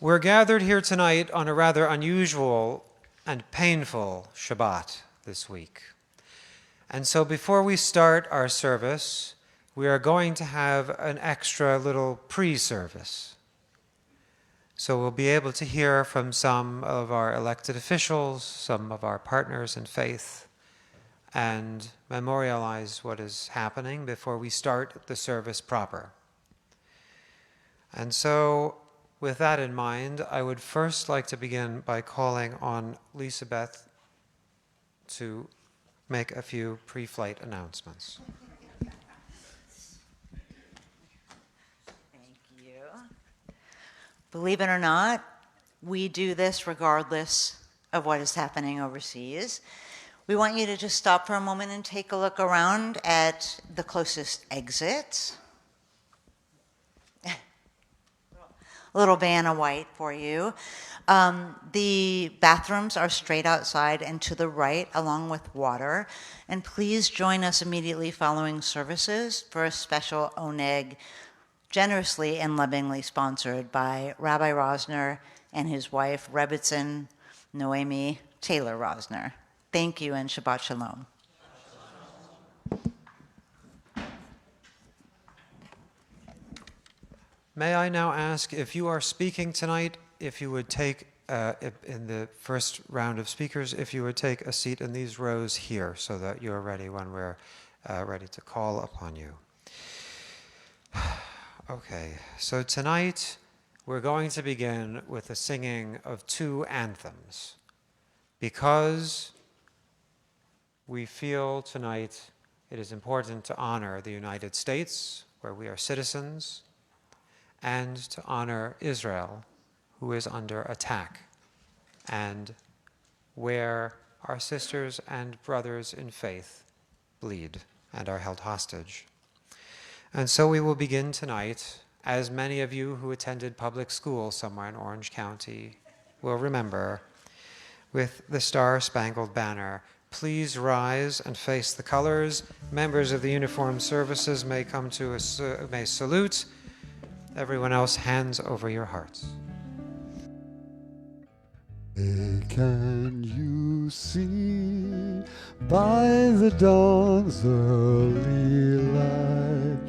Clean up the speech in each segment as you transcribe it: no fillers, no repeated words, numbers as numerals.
We're gathered here tonight on a rather unusual and painful Shabbat this week. And so before we start our service, we are going to have an extra little pre-service. So we'll be able to hear from some of our elected officials, some of our partners in faith, and memorialize what is happening before we start the service proper. And so, with that in mind, I would first like to begin by calling on Beth to make a few pre-flight announcements. Thank you. Believe it or not, we do this regardless of what is happening overseas. We want you to just stop for a moment and take a look around at the closest exit. A little van of white for you. The bathrooms are straight outside and to the right, along with water. And please join us immediately following services for a special oneg, generously and lovingly sponsored by Rabbi Rosner and his wife, Rebbitzin Noemi Taylor Rosner. Thank you and Shabbat Shalom. May I now ask, if you are speaking tonight, if you would take, in the first round of speakers, if you would take a seat in these rows here so that you're ready when we're ready to call upon you. Okay, so tonight we're going to begin with the singing of two anthems because we feel tonight it is important to honor the United States, where we are citizens, and to honor Israel, who is under attack, and where our sisters and brothers in faith bleed and are held hostage. And so we will begin tonight, as many of you who attended public school somewhere in Orange County will remember, with the Star-Spangled Banner. Please rise and face the colors. Members of the uniformed services may come to may salute. Everyone else, hands over your hearts. Can you see by the dawn's early light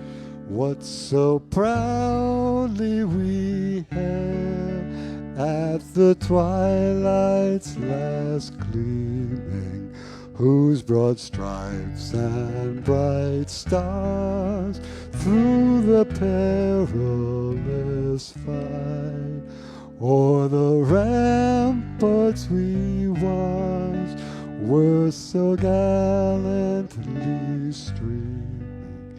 what so proudly we hailed at the twilight's last gleaming, whose broad stripes and bright stars through the perilous fight o'er the ramparts we watched were so gallantly streaming,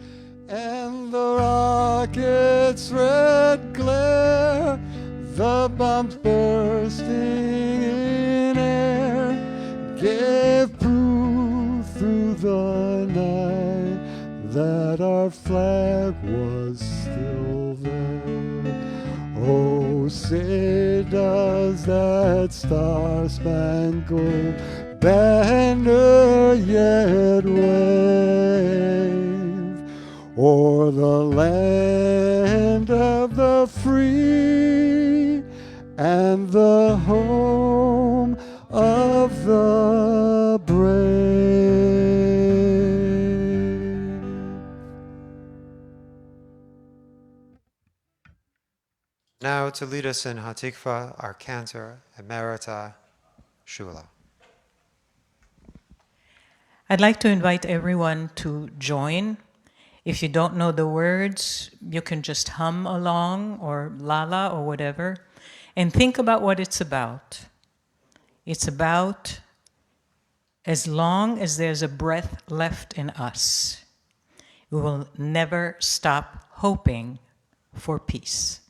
and the rocket's red glare, the bombs bursting in air, gave proof through the night that our flag was still there. Oh, say does that star-spangled banner yet wave o'er the land of the free and the home of the brave. Now to lead us in Hatikva, our cantor emerita, Shula. I'd like to invite everyone to join. If you don't know the words, you can just hum along or lala or whatever, and think about what it's about. It's about as long as there's a breath left in us, we will never stop hoping for peace.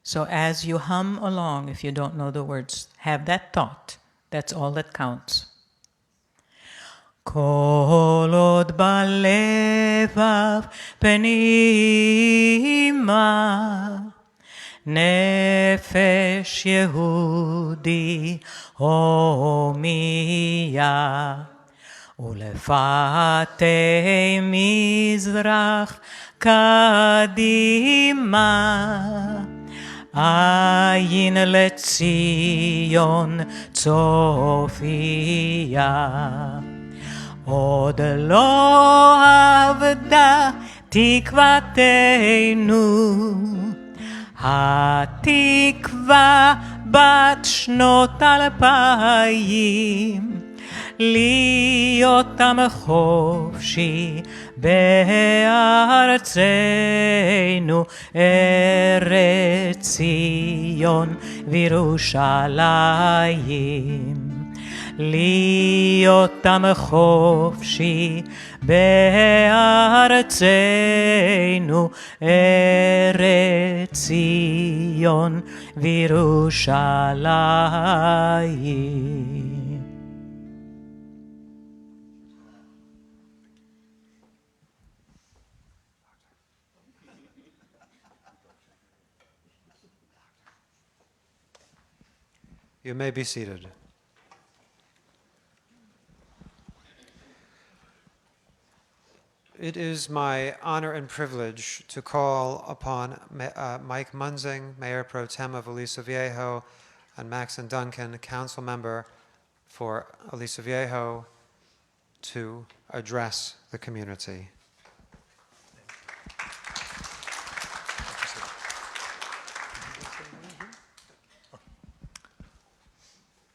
So as you hum along, if you don't know the words, have that thought. That's all that counts. Kol od balevav penima nefesh Yehudi homiya ulefatei mizrach kadima עין לציון צופיה. עוד לא אבדה תקוותנו, התקווה בת שנות 2000, להיות עם חופשי בארצנו, ארץ ציון וירושלים. להיות עם חופשי בארצנו, ארץ ציון וירושלים. You may be seated. It is my honor and privilege to call upon Mike Munzing, Mayor Pro Tem of Aliso Viejo, and Max and Duncan, Council Member for Aliso Viejo, to address the community.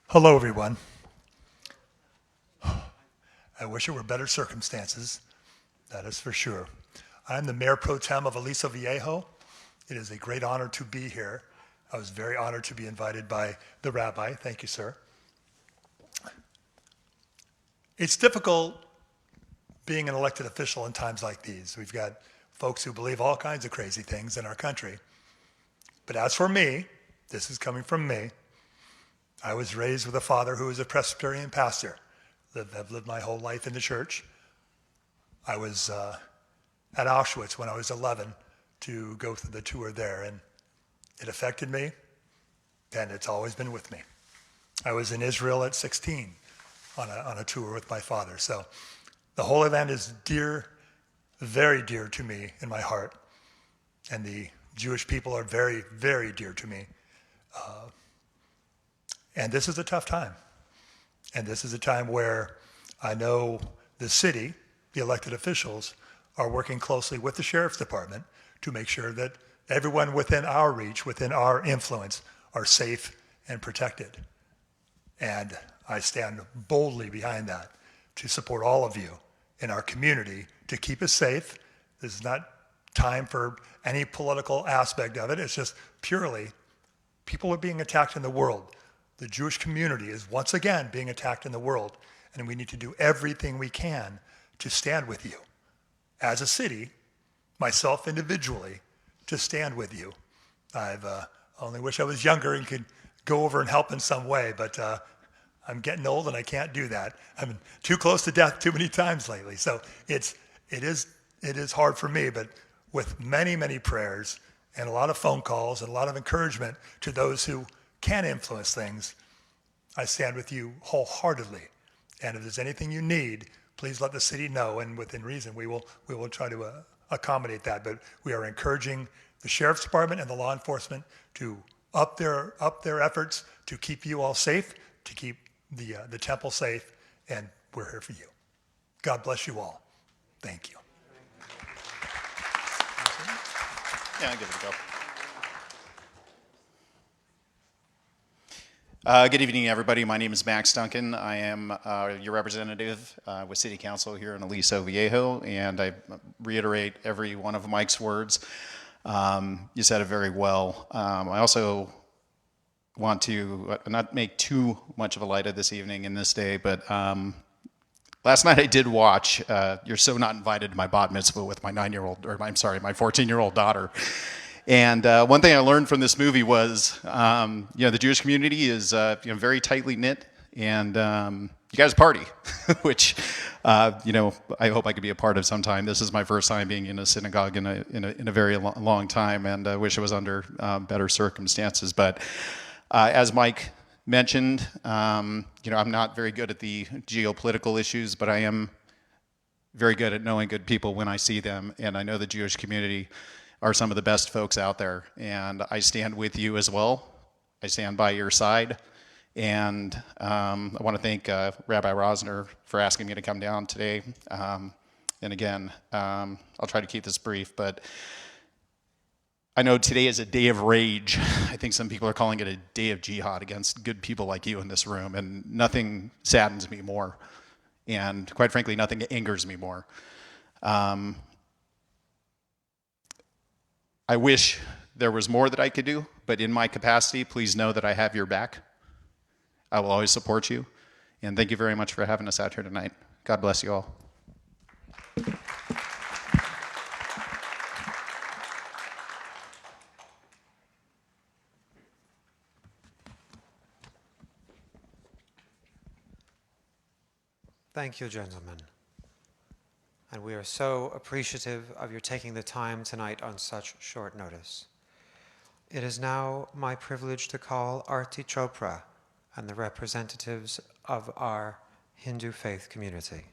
Hello, everyone. I wish it were better circumstances, that is for sure. I'm the Mayor Pro Tem of Aliso Viejo. It is a great honor to be here. I was very honored to be invited by the rabbi. Thank you, sir. It's difficult being an elected official in times like these. We've got folks who believe all kinds of crazy things in our country. But as for me, this is coming from me, I was raised with a father who was a Presbyterian pastor. I've lived my whole life in the church. I was at Auschwitz when I was 11 to go through the tour there, and it affected me, and it's always been with me. I was in Israel at 16 on a tour with my father. So the Holy Land is dear, very dear to me in my heart, and the Jewish people are very, very dear to me. And this is a tough time. And this is a time where I know the city, the elected officials, are working closely with the Sheriff's Department to make sure that everyone within our reach, within our influence, are safe and protected. And I stand boldly behind that to support all of you in our community to keep us safe. This is not time for any political aspect of it. It's just purely people are being attacked in the world. The Jewish community is once again being attacked in the world, and we need to do everything we can to stand with you. As a city, myself individually, to stand with you. I've only wish I was younger and could go over and help in some way, but I'm getting old and I can't do that. I'm too close to death too many times lately. So it is hard for me, but with many, many prayers and a lot of phone calls and a lot of encouragement to those who can influence things, I stand with you wholeheartedly. And if there's anything you need, please let the city know, and within reason, we will try to accommodate that. But we are encouraging the Sheriff's Department and the law enforcement to up their efforts to keep you all safe, to keep the temple safe, and we're here for you. God bless you all. Thank you. Yeah, I'll give it a go. Good evening, everybody. My name is Max Duncan. I am your representative with City Council here in Aliso Viejo, and I reiterate every one of Mike's words. You said it very well. I also want to not make too much of a light of this evening in this day, but last night I did watch You're So Not Invited to My Bat Mitzvah with my 14-year-old daughter. And one thing I learned from this movie was, the Jewish community is, very tightly knit, and you guys party, which, I hope I could be a part of sometime. This is my first time being in a synagogue in a very long time, and I wish it was under better circumstances. But as Mike mentioned, I'm not very good at the geopolitical issues, but I am very good at knowing good people when I see them, and I know the Jewish community are some of the best folks out there, and I stand with you as well. I stand by your side, and I want to thank Rabbi Rosner for asking me to come down today. And again, I'll try to keep this brief, but I know today is a day of rage. I think some people are calling it a day of jihad against good people like you in this room, and nothing saddens me more. And quite frankly, nothing angers me more. I wish there was more that I could do, but in my capacity, please know that I have your back. I will always support you. And thank you very much for having us out here tonight. God bless you all. Thank you, gentlemen. And we are so appreciative of your taking the time tonight on such short notice. It is now my privilege to call Aarti Chopra and the representatives of our Hindu faith community.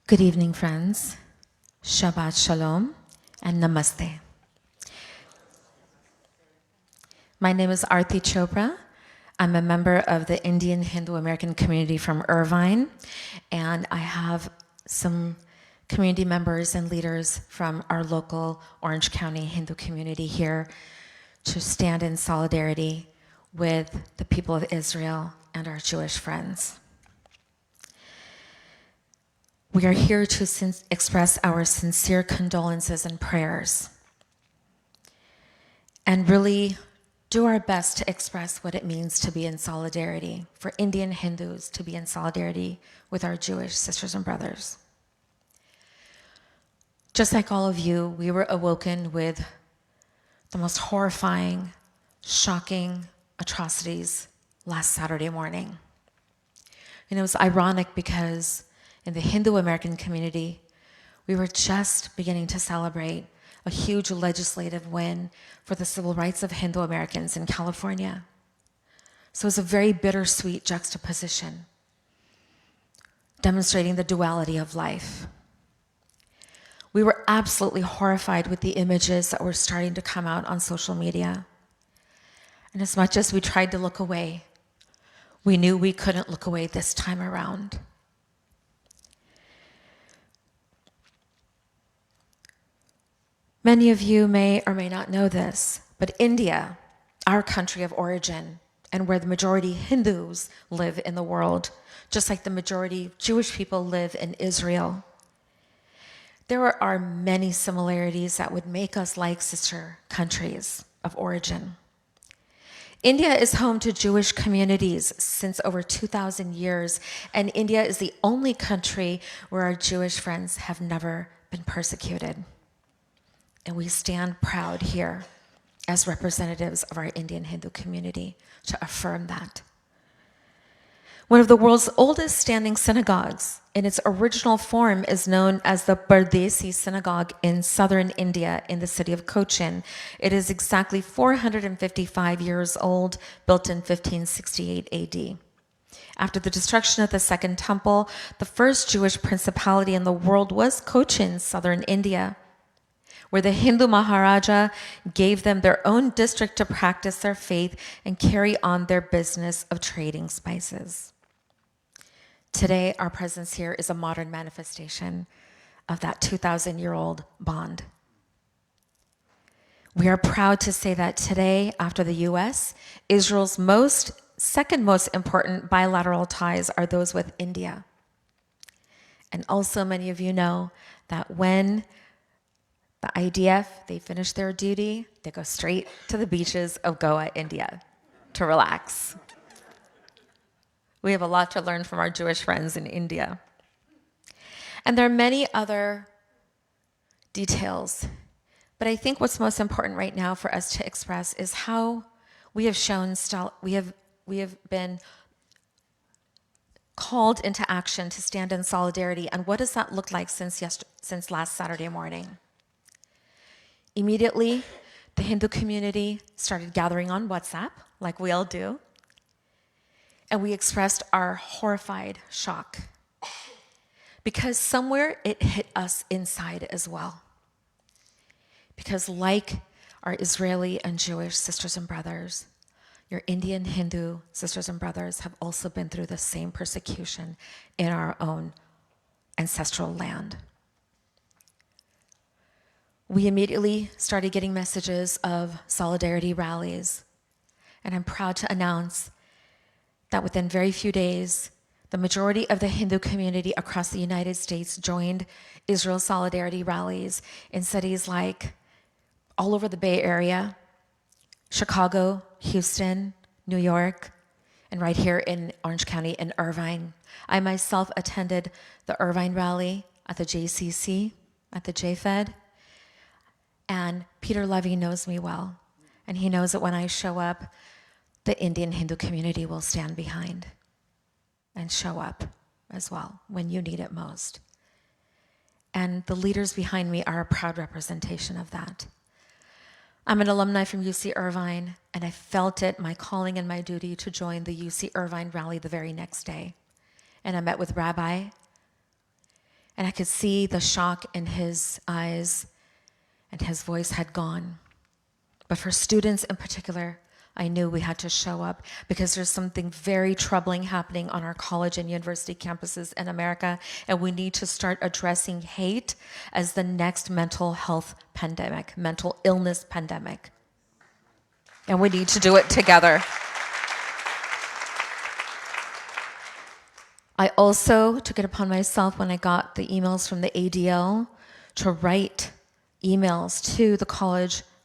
Good evening, friends. Shabbat Shalom and Namaste. My name is Aarti Chopra. I'm a member of the Indian Hindu American community from Irvine, and I have some community members and leaders from our local Orange County Hindu community here to stand in solidarity with the people of Israel and our Jewish friends. We are here to express our sincere condolences and prayers, and really do our best to express what it means to be in solidarity, for Indian Hindus to be in solidarity with our Jewish sisters and brothers. Just like all of you, we were awoken with the most horrifying, shocking atrocities last Saturday morning. And it was ironic because in the Hindu American community, we were just beginning to celebrate a huge legislative win for the civil rights of Hindu Americans in California. So it was a very bittersweet juxtaposition, demonstrating the duality of life. We were absolutely horrified with the images that were starting to come out on social media. And as much as we tried to look away, we knew we couldn't look away this time around. Many of you may or may not know this, but India, our country of origin, and where the majority Hindus live in the world, just like the majority Jewish people live in Israel, there are many similarities that would make us like sister countries of origin. India is home to Jewish communities since over 2,000 years, and India is the only country where our Jewish friends have never been persecuted. And we stand proud here as representatives of our Indian Hindu community to affirm that. One of the world's oldest standing synagogues in its original form is known as the Bardesi Synagogue in southern India in the city of Cochin. It is exactly 455 years old, built in 1568 AD. After the destruction of the Second Temple, the first Jewish principality in the world was Cochin, southern India, where the Hindu Maharaja gave them their own district to practice their faith and carry on their business of trading spices. Today, our presence here is a modern manifestation of that 2,000-year-old bond. We are proud to say that today, after the US, Israel's second most important bilateral ties are those with India. And also, many of you know that when the IDF, they finish their duty, they go straight to the beaches of Goa, India, to relax. We have a lot to learn from our Jewish friends in India. And there are many other details But I think what's most important right now for us to express is how we have shown we have been called into action to stand in solidarity. And what does that look like since last Saturday morning? Immediately, the Hindu community started gathering on WhatsApp, like we all do, and we expressed our horrified shock because somewhere it hit us inside as well. Because like our Israeli and Jewish sisters and brothers, your Indian Hindu sisters and brothers have also been through the same persecution in our own ancestral land. We immediately started getting messages of solidarity rallies, and I'm proud to announce that within very few days, the majority of the Hindu community across the United States joined Israel solidarity rallies in cities like all over the Bay Area, Chicago, Houston, New York, and right here in Orange County in Irvine. I myself attended the Irvine rally at the JCC, at the JFED, and Peter Levy knows me well, and he knows that when I show up, the Indian Hindu community will stand behind and show up as well when you need it most. And the leaders behind me are a proud representation of that. I'm an alumni from UC Irvine, and I felt it, my calling and my duty, to join the UC Irvine rally the very next day. And I met with Rabbi, and I could see the shock in his eyes, and his voice had gone. But for students in particular, I knew we had to show up because there's something very troubling happening on our college and university campuses in America, and we need to start addressing hate as the next mental health pandemic, mental illness pandemic. And we need to do it together. I also took it upon myself when I got the emails from the ADL to write emails to the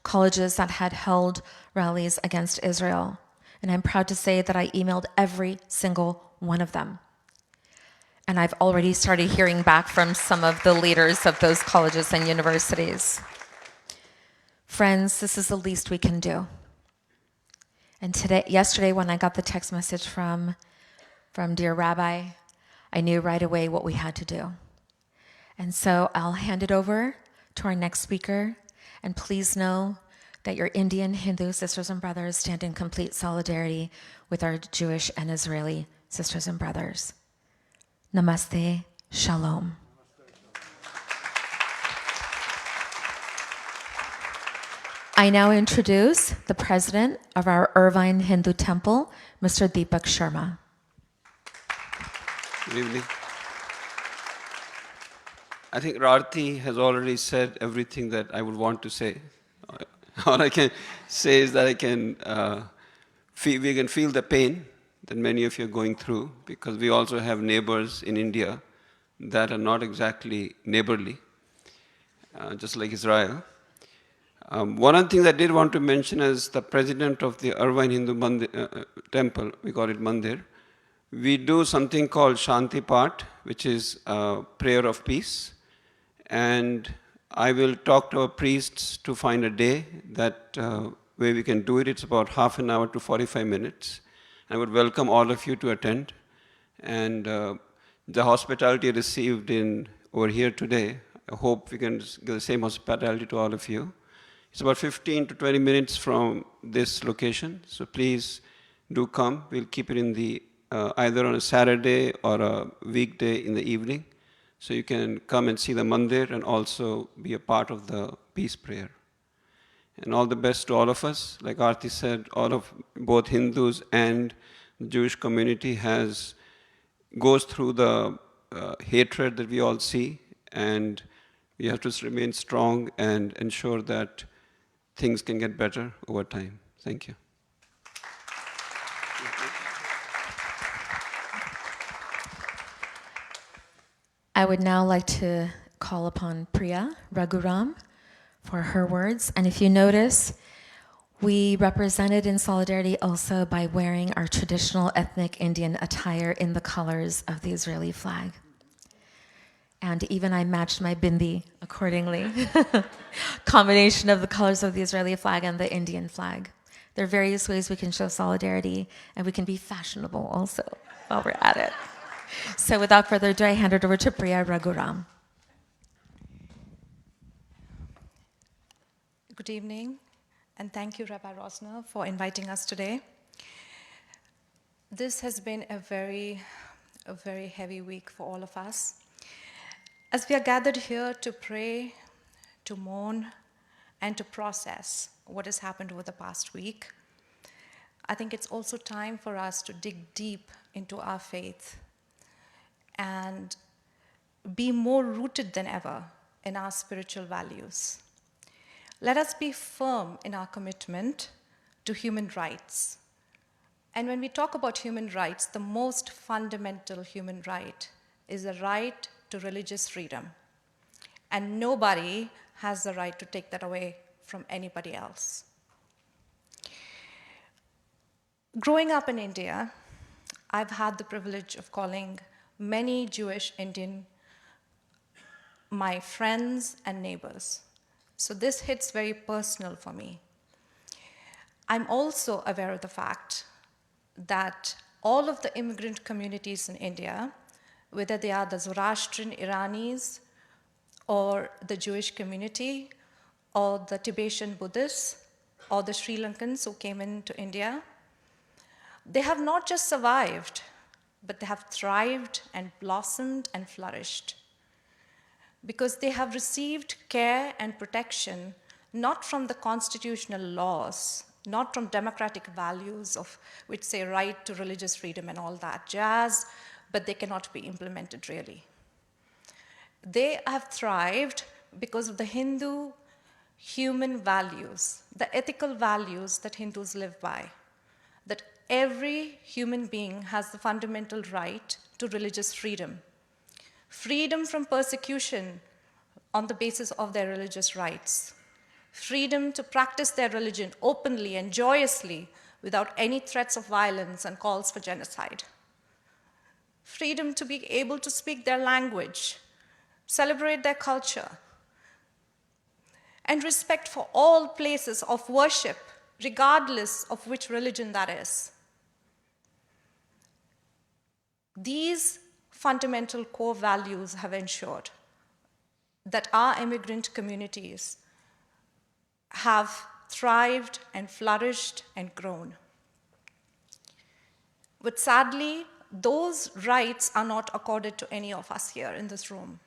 colleges that had held rallies against Israel. And I'm proud to say that I emailed every single one of them. And I've already started hearing back from some of the leaders of those colleges and universities. Friends, this is the least we can do. And yesterday when I got the text message from dear Rabbi, I knew right away what we had to do. And so I'll hand it over to our next speaker, and please know that your Indian Hindu sisters and brothers stand in complete solidarity with our Jewish and Israeli sisters and brothers. Namaste, Shalom. I now introduce the president of our Irvine Hindu Temple, Mr. Deepak Sharma. Good evening. I think Aarti has already said everything that I would want to say. All I can say is that we can feel the pain that many of you are going through, because we also have neighbors in India that are not exactly neighborly, just like Israel. One of the things I did want to mention as the president of the Irvine Hindu Temple, we call it Mandir, we do something called Shanti Path, which is a prayer of peace. And I will talk to our priests to find a day that where we can do it. It's about half an hour to 45 minutes. I would welcome all of you to attend. And the hospitality received over here today, I hope we can give the same hospitality to all of you. It's about 15 to 20 minutes from this location, so please do come. We'll keep it in the either on a Saturday or a weekday in the evening, so you can come and see the mandir and also be a part of the peace prayer. And all the best to all of us. Like Aarti said, all of both Hindus and the Jewish community goes through the hatred that we all see, and we have to remain strong and ensure that things can get better over time. Thank you. I would now like to call upon Priya Raghuram for her words. And if you notice, we represented in solidarity also by wearing our traditional ethnic Indian attire in the colors of the Israeli flag. And even I matched my bindi accordingly. Combination of the colors of the Israeli flag and the Indian flag. There are various ways we can show solidarity, and we can be fashionable also while we're at it. So without further ado, I hand it over to Priya Raghuram. Good evening, and thank you, Rabbi Rosner, for inviting us today. This has been a very heavy week for all of us. As we are gathered here to pray, to mourn, and to process what has happened over the past week, I think it's also time for us to dig deep into our faith and be more rooted than ever in our spiritual values. Let us be firm in our commitment to human rights. And when we talk about human rights, the most fundamental human right is the right to religious freedom. And nobody has the right to take that away from anybody else. Growing up in India, I've had the privilege of calling many Jewish Indian my friends and neighbors. So this hits very personal for me. I'm also aware of the fact that all of the immigrant communities in India, whether they are the Zoroastrian Iranis or the Jewish community or the Tibetan Buddhists or the Sri Lankans who came into India, they have not just survived, but they have thrived and blossomed and flourished because they have received care and protection not from the constitutional laws, not from democratic values of which say right to religious freedom and all that jazz, but they cannot be implemented really. They have thrived because of the Hindu human values, the ethical values that Hindus live by, that every human being has the fundamental right to religious freedom, freedom from persecution on the basis of their religious rights, freedom to practice their religion openly and joyously without any threats of violence and calls for genocide, freedom to be able to speak their language, celebrate their culture, and respect for all places of worship, regardless of which religion that is. These fundamental core values have ensured that our immigrant communities have thrived and flourished and grown. But sadly, those rights are not accorded to any of us here in this room.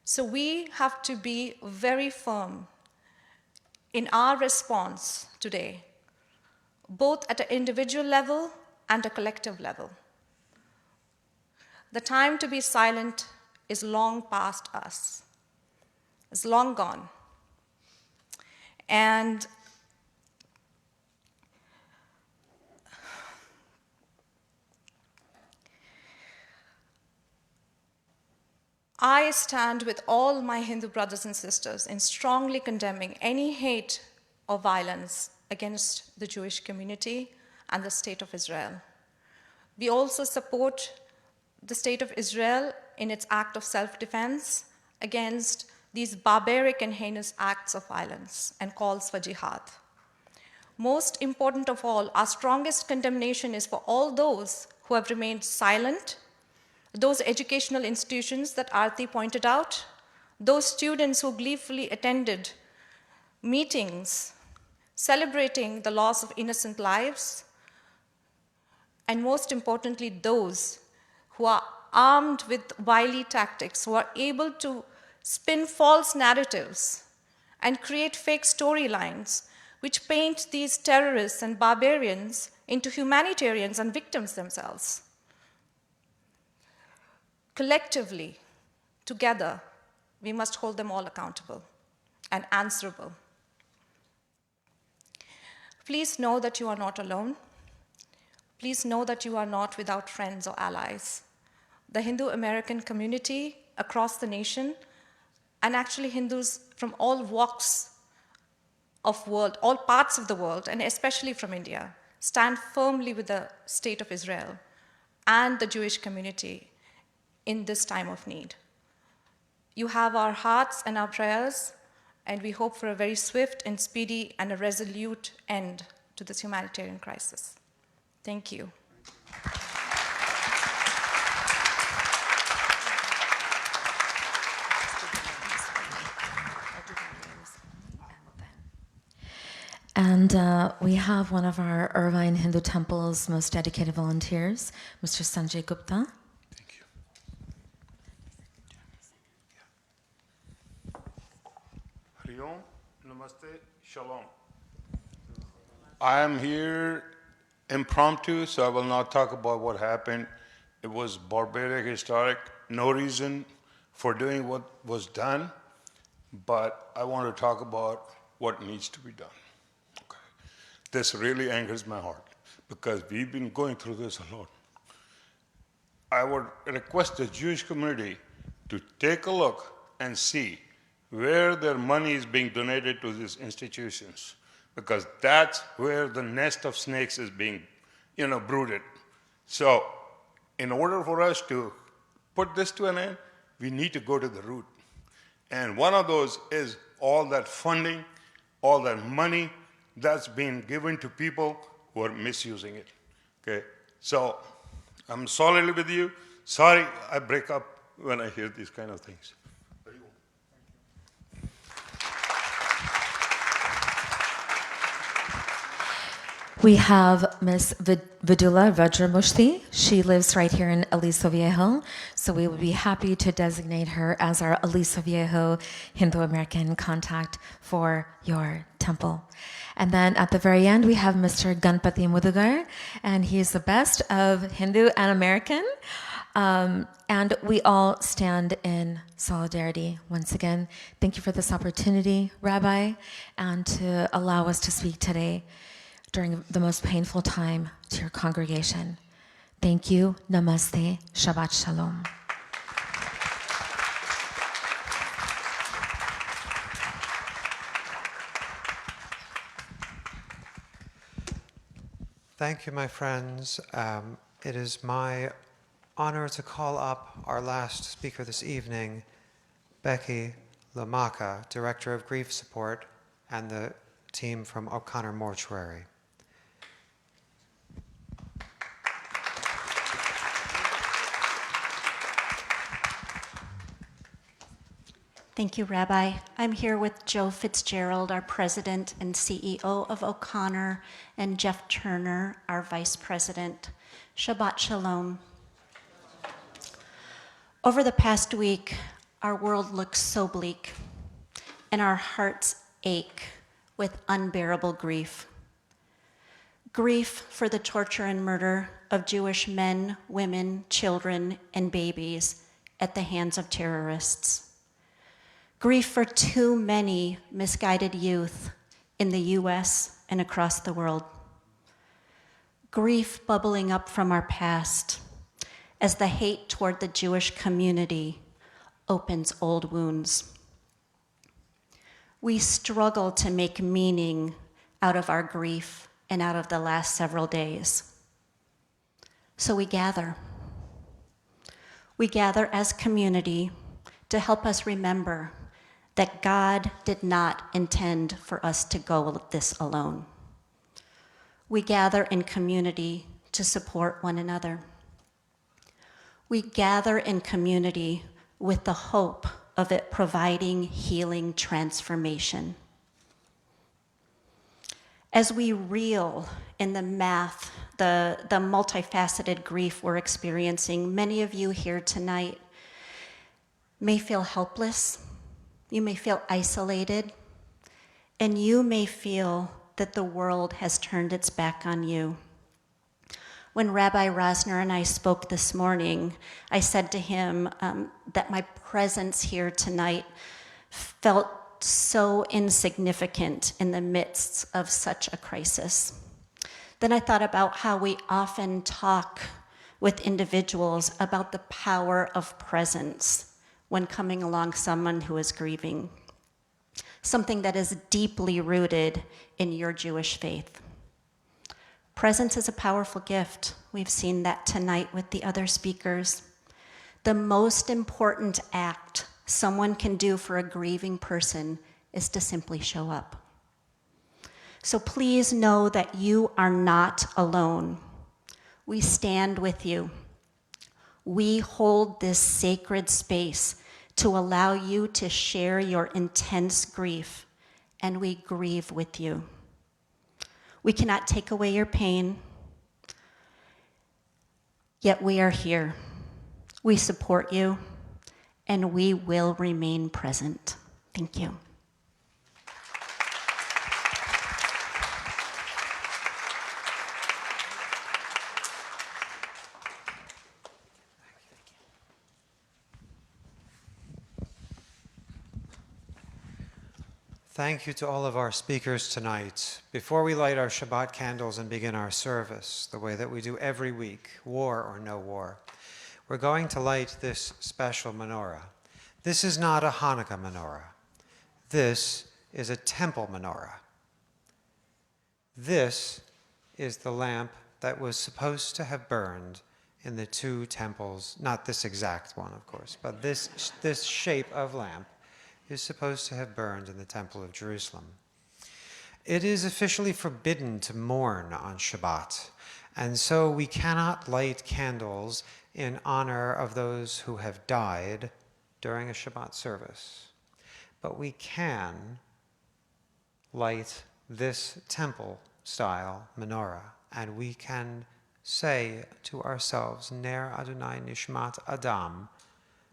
So we have to be very firm in our response today, both at an individual level and a collective level. The time to be silent is long past us. It's long gone. And I stand with all my Hindu brothers and sisters in strongly condemning any hate or violence against the Jewish community and the State of Israel. We also support the State of Israel in its act of self-defense against these barbaric and heinous acts of violence and calls for jihad. Most important of all, our strongest condemnation is for all those who have remained silent, those educational institutions that Aarti pointed out, those students who gleefully attended meetings celebrating the loss of innocent lives, and most importantly, those who are armed with wily tactics, who are able to spin false narratives and create fake storylines which paint these terrorists and barbarians into humanitarians and victims themselves. Collectively, together, we must hold them all accountable and answerable. Please know that you are not alone. Please know that you are not without friends or allies. The Hindu American community across the nation, and actually Hindus from all walks of world, all parts of the world, and especially from India, stand firmly with the State of Israel and the Jewish community in this time of need. You have our hearts and our prayers, and we hope for a very swift and speedy and a resolute end to this humanitarian crisis. Thank you. And we have one of our Irvine Hindu Temple's most dedicated volunteers, Mr. Sanjay Gupta. Thank you. Hari Om, Namaste, Shalom. I am here impromptu, so I will not talk about what happened. It was barbaric, historic, no reason for doing what was done, but I want to talk about what needs to be done. Okay. This really angers my heart because we've been going through this a lot. I would request the Jewish community to take a look and see where their money is being donated to these institutions, because that's where the nest of snakes is being, brooded. So in order for us to put this to an end, we need to go to the root. And one of those is all that funding, all that money that's being given to people who are misusing it. Okay? So I'm solidly with you. Sorry, I break up when I hear these kind of things. We have Ms. Vidula Vajramushti. She lives right here in Aliso Viejo, so we would be happy to designate her as our Aliso Viejo Hindu-American contact for your temple. And then at the very end, we have Mr. Ganpati Mudugar, and he is the best of Hindu and American. And we all stand in solidarity. Once again, thank you for this opportunity, Rabbi, and to allow us to speak today during the most painful time to your congregation. Thank you. Namaste. Shabbat Shalom. Thank you, my friends. It is my honor to call up our last speaker this evening, Becky Lamaka, Director of Grief Support, and the team from O'Connor Mortuary. Thank you, Rabbi. I'm here with Joe Fitzgerald, our president and CEO of O'Connor, and Jeff Turner, our vice president. Shabbat Shalom. Over the past week, our world looks so bleak, and our hearts ache with unbearable grief. Grief for the torture and murder of Jewish men, women, children, and babies at the hands of terrorists. Grief for too many misguided youth in the US and across the world. Grief bubbling up from our past as the hate toward the Jewish community opens old wounds. We struggle to make meaning out of our grief and out of the last several days. So we gather. We gather as community to help us remember that God did not intend for us to go this alone. We gather in community to support one another. We gather in community with the hope of it providing healing transformation. As we reel in the math, the multifaceted grief we're experiencing, many of you here tonight may feel helpless. You may feel isolated, and you may feel that the world has turned its back on you. When Rabbi Rosner and I spoke this morning, I said to him that my presence here tonight felt so insignificant in the midst of such a crisis. Then I thought about how we often talk with individuals about the power of presence when coming along someone who is grieving, something that is deeply rooted in your Jewish faith. Presence is a powerful gift. We've seen that tonight with the other speakers. The most important act someone can do for a grieving person is to simply show up. So please know that you are not alone. We stand with you. We hold this sacred space to allow you to share your intense grief, and we grieve with you. We cannot take away your pain, yet we are here. We support you, and we will remain present. Thank you. Thank you to all of our speakers tonight. Before we light our Shabbat candles and begin our service, the way that we do every week, war or no war, we're going to light this special menorah. This is not a Hanukkah menorah. This is a temple menorah. This is the lamp that was supposed to have burned in the two temples, not this exact one, of course, but this shape of lamp is supposed to have burned in the Temple of Jerusalem. It is officially forbidden to mourn on Shabbat, and so we cannot light candles in honor of those who have died during a Shabbat service. But we can light this temple-style menorah, and we can say to ourselves, Ner Adonai Nishmat Adam,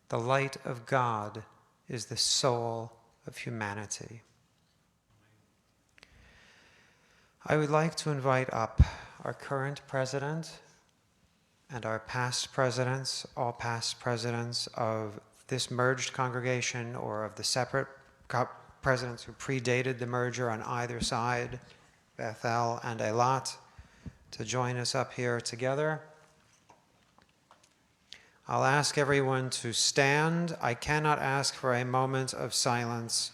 the light of God is the soul of humanity. I would like to invite up our current president and our past presidents, all past presidents of this merged congregation or of the separate presidents who predated the merger on either side, Bethel and Eilat, to join us up here together. I'll ask everyone to stand. I cannot ask for a moment of silence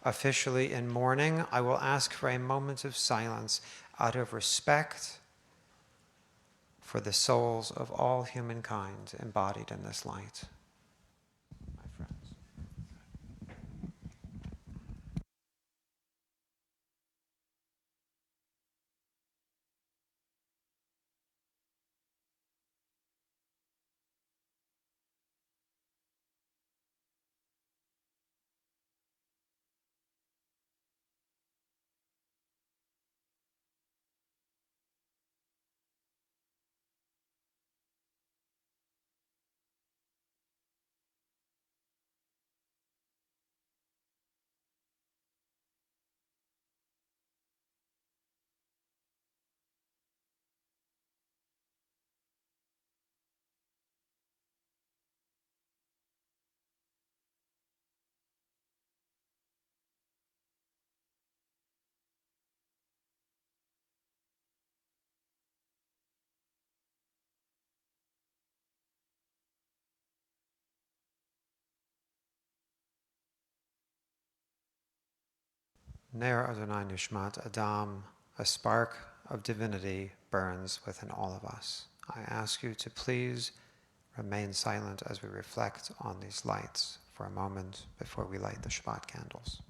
officially in mourning. I will ask for a moment of silence out of respect for the souls of all humankind embodied in this light. My friends. Ner Adonai Nishmat Adam, a spark of divinity burns within all of us. I ask you to please remain silent as we reflect on these lights for a moment before we light the Shabbat candles.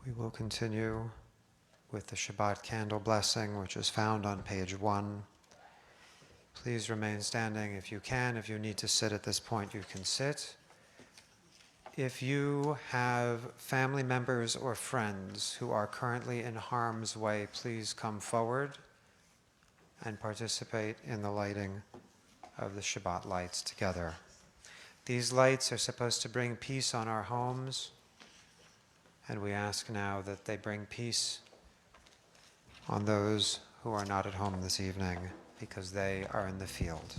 We will continue with the Shabbat candle blessing, which is found on page 1. Please remain standing if you can. If you need to sit at this point, you can sit. If you have family members or friends who are currently in harm's way, please come forward and participate in the lighting of the Shabbat lights together. These lights are supposed to bring peace on our homes, and we ask now that they bring peace on those who are not at home this evening because they are in the field.